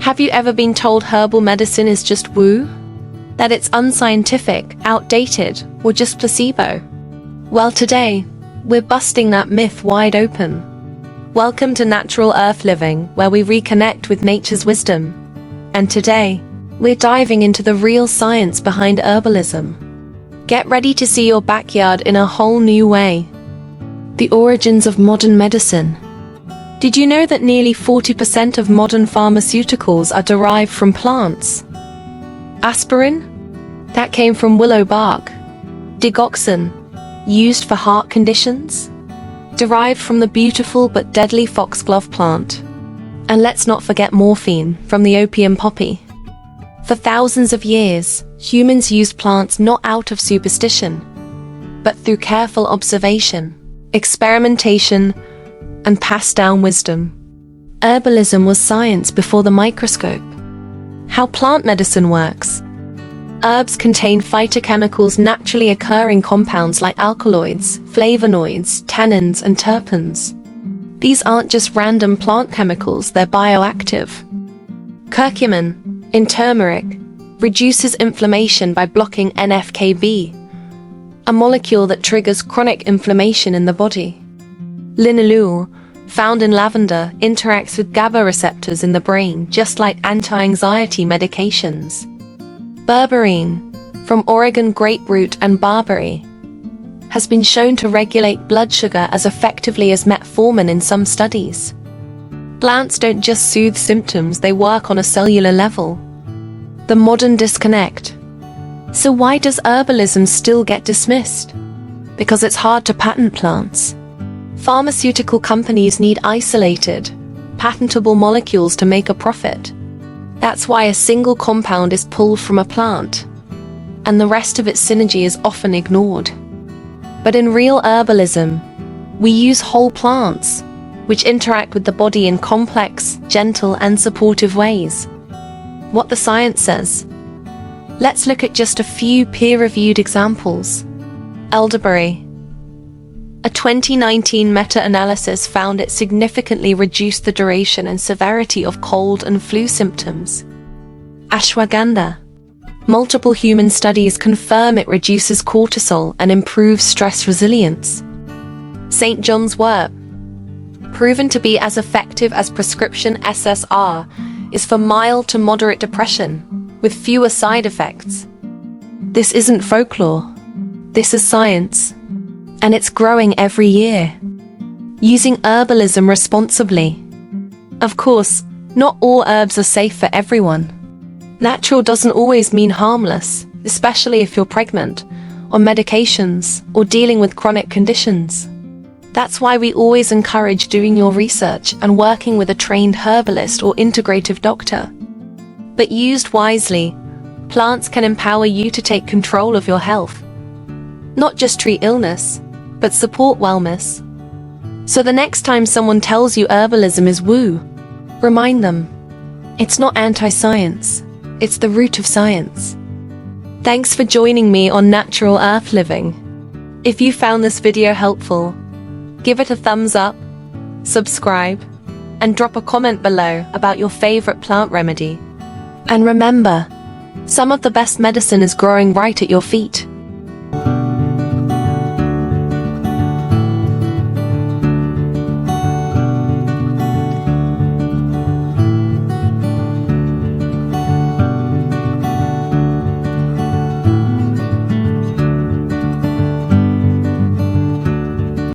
Have you ever been told herbal medicine is just woo? That it's unscientific, outdated, or just placebo? Well, today, we're busting that myth wide open. Welcome to Natural Earth Living, where we reconnect with nature's wisdom. And today, we're diving into the real science behind herbalism. Get ready to see your backyard in a whole new way. The origins of modern medicine. Did you know that nearly 40% of modern pharmaceuticals are derived from plants? Aspirin? That came from willow bark. Digoxin? Used for heart conditions? Derived from the beautiful but deadly foxglove plant. And let's not forget morphine, from the opium poppy. For thousands of years, humans used plants not out of superstition, but through careful observation, experimentation, and passed down wisdom. Herbalism was science before the microscope. How plant medicine works. Herbs contain phytochemicals, naturally occurring compounds like alkaloids, flavonoids, tannins, and terpenes. These aren't just random plant chemicals, they're bioactive. Curcumin, in turmeric, reduces inflammation by blocking NF-κB, a molecule that triggers chronic inflammation in the body. Linalool, found in lavender, interacts with GABA receptors in the brain, just like anti-anxiety medications. Berberine, from Oregon grapefruit and barberry, has been shown to regulate blood sugar as effectively as metformin in some studies. Plants don't just soothe symptoms, they work on a cellular level. The modern disconnect. So why does herbalism still get dismissed? Because it's hard to patent plants. Pharmaceutical companies need isolated, patentable molecules to make a profit. That's why a single compound is pulled from a plant, and the rest of its synergy is often ignored. But in real herbalism, we use whole plants, which interact with the body in complex, gentle, and supportive ways. What the science says. Let's look at just a few peer-reviewed examples. Elderberry. A 2019 meta-analysis found it significantly reduced the duration and severity of cold and flu symptoms. Ashwagandha. Multiple human studies confirm it reduces cortisol and improves stress resilience. St. John's wort. Proven to be as effective as prescription SSR, is for mild to moderate depression, with fewer side effects. This isn't folklore. This is science. And it's growing every year. Using herbalism responsibly. Of course, not all herbs are safe for everyone. Natural doesn't always mean harmless, especially if you're pregnant, on medications, or dealing with chronic conditions. That's why we always encourage doing your research and working with a trained herbalist or integrative doctor. But used wisely, plants can empower you to take control of your health. Not just treat illness, but support wellness. So the next time someone tells you herbalism is woo, remind them, it's not anti-science, it's the root of science. Thanks for joining me on Natural Earth Living. If you found this video helpful, give it a thumbs up, subscribe, and drop a comment below about your favorite plant remedy. And remember, some of the best medicine is growing right at your feet.